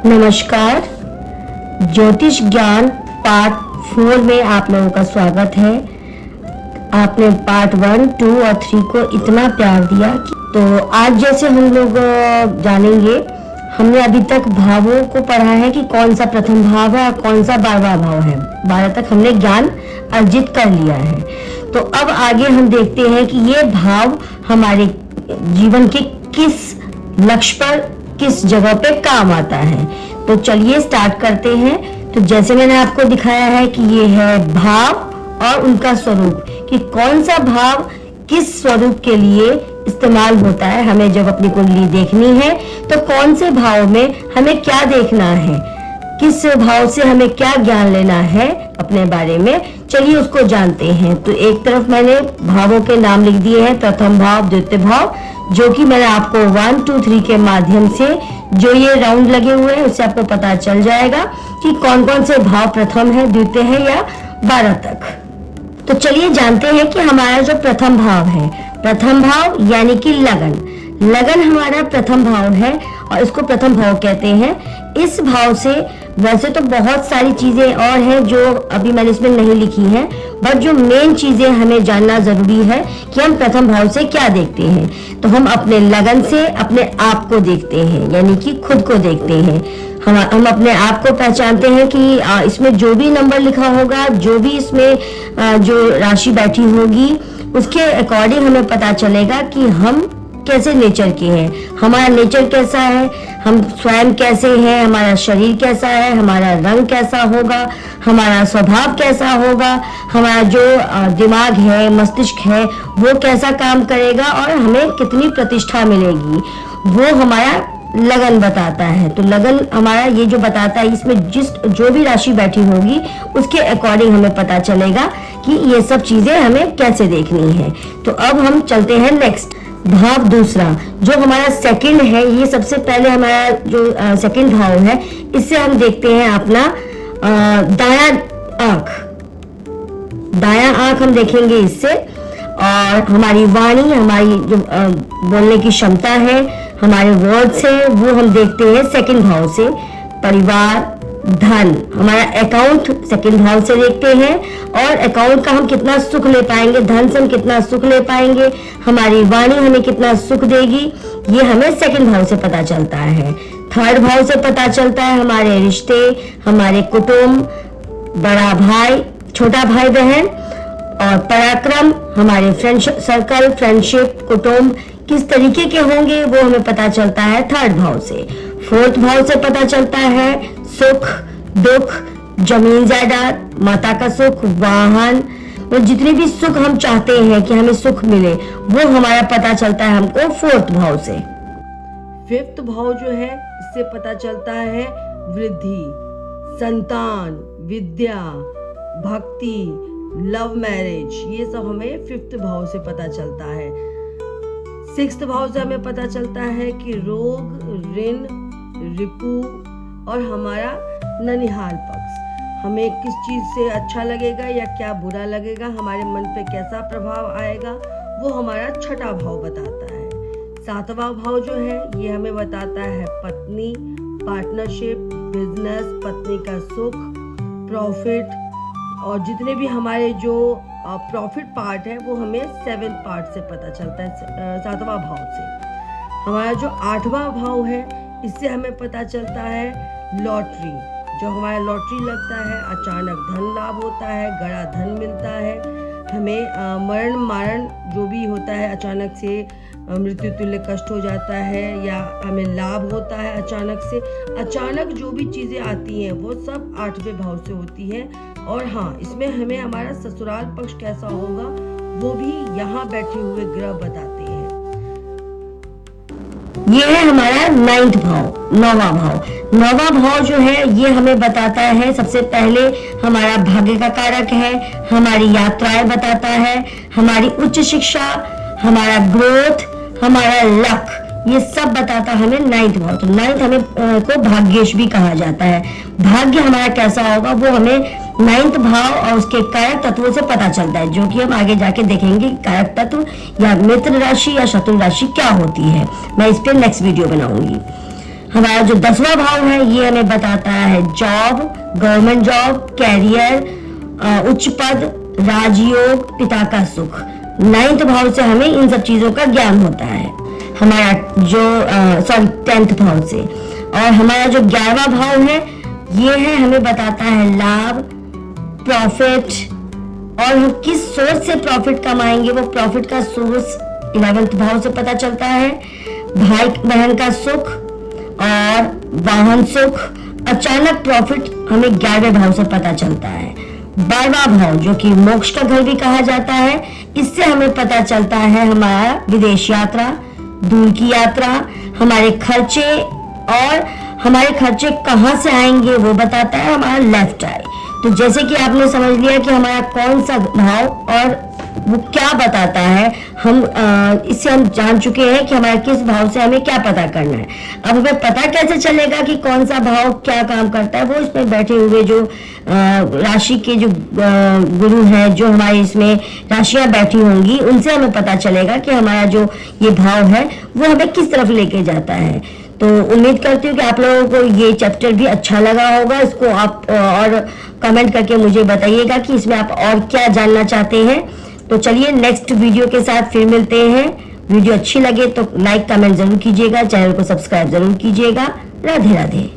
नमस्कार। ज्योतिष ज्ञान पार्ट 4 में आप लोगों का स्वागत है। आपने पार्ट 1, 2 और 3 को इतना प्यार दिया तो आज जैसे हम लोग जानेंगे। हमने अभी तक भावों को पढ़ा है कि कौन सा प्रथम भाव है और कौन सा 12वां भाव है। 12 तक हमने ज्ञान अर्जित कर लिया है। तो अब आगे हम देखते हैं कि ये भाव हमारे जीवन के किस लक्ष्य पर, किस जगह पे काम आता है। तो चलिए स्टार्ट करते हैं। तो जैसे मैंने आपको दिखाया है कि ये है भाव और उनका स्वरूप, कि कौन सा भाव किस स्वरूप के लिए इस्तेमाल होता है। हमें जब अपनी कुंडली देखनी है तो कौन से भाव में हमें क्या देखना है, किस भाव से हमें क्या ज्ञान लेना है अपने बारे में। चलिए उसको जानते हैं। तो एक तरफ मैंने भावों के नाम लिख दिए हैं, प्रथम भाव, द्वितीय भाव, जो कि मैंने आपको 1, 2, 3 के माध्यम से जो ये राउंड लगे हुए हैं उससे आपको पता चल जाएगा कि कौन कौन से भाव प्रथम है, द्वितीय है या 12 तक। तो चलिए जानते हैं कि हमारा जो प्रथम भाव है, प्रथम भाव यानी कि लगन। लगन हमारा प्रथम भाव है और इसको प्रथम भाव कहते हैं। इस भाव से वैसे तो बहुत सारी चीजें और हैं जो अभी मैंने इसमें नहीं लिखी हैं, बट जो मेन चीजें हमें जानना जरूरी है कि हम प्रथम भाव से क्या देखते हैं। तो हम अपने लगन से अपने आप को देखते हैं, यानी कि खुद को देखते हैं। हम अपने आप को पहचानते हैं कि इसमें जो भी नंबर लिखा होगा, जो भी इसमें जो राशि बैठी होगी, उसके अकॉर्डिंग हमें पता चलेगा कि हम कैसे नेचर के हैं, हमारा नेचर कैसा है, हम स्वयं कैसे हैं, हमारा शरीर कैसा है, हमारा रंग कैसा होगा, हमारा स्वभाव कैसा होगा, हमारा जो दिमाग है, मस्तिष्क है, वो कैसा काम करेगा और हमें कितनी प्रतिष्ठा मिलेगी, वो हमारा लगन बताता है। तो लगन हमारा ये जो बताता है, इसमें जो भी राशि बैठी होगी उसके अकॉर्डिंग हमें पता चलेगा कि ये सब चीजें हमें कैसे देखनी है। तो अब हम चलते हैं नेक्स्ट भाव दूसरा, जो हमारा सेकंड है। ये सबसे पहले हमारा जो सेकंड भाव है, इससे हम देखते हैं अपना दायां आंख। दायां आंख हम देखेंगे इससे, और हमारी वाणी, हमारी जो बोलने की क्षमता है, हमारे वर्ड्स है, वो हम देखते हैं सेकंड भाव से। परिवार, धन, हमारा अकाउंट सेकंड भाव से देखते हैं, और अकाउंट का हम कितना सुख ले पाएंगे, धन से हम कितना सुख ले पाएंगे, हमारी वाणी हमें कितना सुख देगी, ये हमें सेकंड भाव से पता चलता है। थर्ड भाव से पता चलता है हमारे रिश्ते, हमारे कुटुंब, बड़ा भाई, छोटा भाई बहन, और पराक्रम, हमारे फ्रेंड सर्कल, फ्रेंडशिप, कुटुंब किस तरीके के होंगे वो हमें पता चलता है थर्ड भाव से। फोर्थ भाव से पता चलता है सुख, दुख, जमीन जायदाद, माता का सुख, वाहन, और जितने भी सुख हम चाहते हैं कि हमें सुख मिले, वो हमारा पता चलता है हमको फोर्थ भाव से। फिफ्थ भाव जो है, इससे पता चलता है वृद्धि, संतान, विद्या, भक्ति, लव मैरिज, ये सब हमें फिफ्थ भाव से पता चलता है। सिक्स्थ भाव से हमें पता चलता है कि रोग, ऋण, रिपु और हमारा ननिहाल पक्ष, हमें किस चीज से अच्छा लगेगा या क्या बुरा लगेगा, हमारे मन पे कैसा प्रभाव आएगा, वो हमारा छठा भाव बताता है। सातवां भाव जो है, ये हमें बताता है पत्नी, पार्टनरशिप, बिजनेस, पत्नी का सुख, प्रॉफिट, और जितने भी हमारे जो प्रॉफिट पार्ट है वो हमें 7th पार्ट से पता चलता है, 7वां भाव से। हमारा जो 8वां भाव है, इससे हमें पता चलता है लॉटरी। जो हमारा लॉटरी लगता है, अचानक धन लाभ होता है, गड़ा धन मिलता है, हमें मरण मारण जो भी होता है, अचानक से मृत्यु तुल्य कष्ट हो जाता है, या हमें लाभ होता है अचानक से। अचानक जो भी चीज़ें आती हैं वो सब 8वें भाव से होती है। और हाँ, इसमें हमें हमारा ससुराल पक्ष कैसा होगा वो भी यहाँ बैठे हुए ग्रह बताते हैं। ये है हमारा 9th भाव, 9वां भाव। 9वां भाव जो है, ये हमें बताता है, सबसे पहले हमारा भाग्य का कारक है, हमारी यात्राएं बताता है, हमारी उच्च शिक्षा, हमारा ग्रोथ, हमारा लक, ये सब बताता है हमें 9th भाव। तो 9th हमें को भाग्येश भी कहा जाता है। भाग्य हमारा कैसा होगा वो हमें 9th भाव और उसके कारक तत्वों से पता चलता है, जो कि हम आगे जाके देखेंगे कारक तत्व या मित्र राशि या शत्रु राशि क्या होती है। मैं इस पे नेक्स्ट वीडियो बनाऊंगी। हमारा जो 10वां भाव है ये हमें बताता है जॉब, गवर्नमेंट जॉब, कैरियर, उच्च पद, राजयोग, पिता का सुख। 9th भाव से हमें इन सब चीजों का ज्ञान होता है, हमारा जो 10th भाव से। और हमारा जो 11वां भाव है ये है, हमें बताता है लाभ, प्रॉफिट, और हम किस सोर्स से प्रॉफिट कमाएंगे, वो प्रॉफिट का सोर्स 11th भाव से पता चलता है। भाई बहन का सुख और वाहन सुख, अचानक प्रॉफिट हमें 11वें भाव से पता चलता है। 12वां भाव जो कि मोक्ष का घर भी कहा जाता है, इससे हमें पता चलता है हमारा विदेश यात्रा, दूर की यात्रा, हमारे खर्चे, और हमारे खर्चे कहाँ से आएंगे वो बताता है हमारा लेफ्ट आई। तो जैसे कि आपने समझ लिया कि हमारा कौन सा भाव और वो क्या बताता है, इससे हम जान चुके हैं कि हमारे किस भाव से हमें क्या पता करना है। अब हमें पता कैसे चलेगा कि कौन सा भाव क्या काम करता है, वो इसमें बैठे हुए जो राशि के जो गुरु हैं, जो हमारे इसमें राशियां बैठी होंगी, उनसे हमें पता चलेगा कि हमारा जो ये भाव है वो हमें किस तरफ लेके जाता है। तो उम्मीद करती हूँ कि आप लोगों को ये चैप्टर भी अच्छा लगा होगा। इसको आप और कमेंट करके मुझे बताइएगा कि इसमें आप और क्या जानना चाहते हैं। तो चलिए नेक्स्ट वीडियो के साथ फिर मिलते हैं। वीडियो अच्छी लगे तो लाइक कमेंट जरूर कीजिएगा, चैनल को सब्सक्राइब जरूर कीजिएगा। राधे राधे।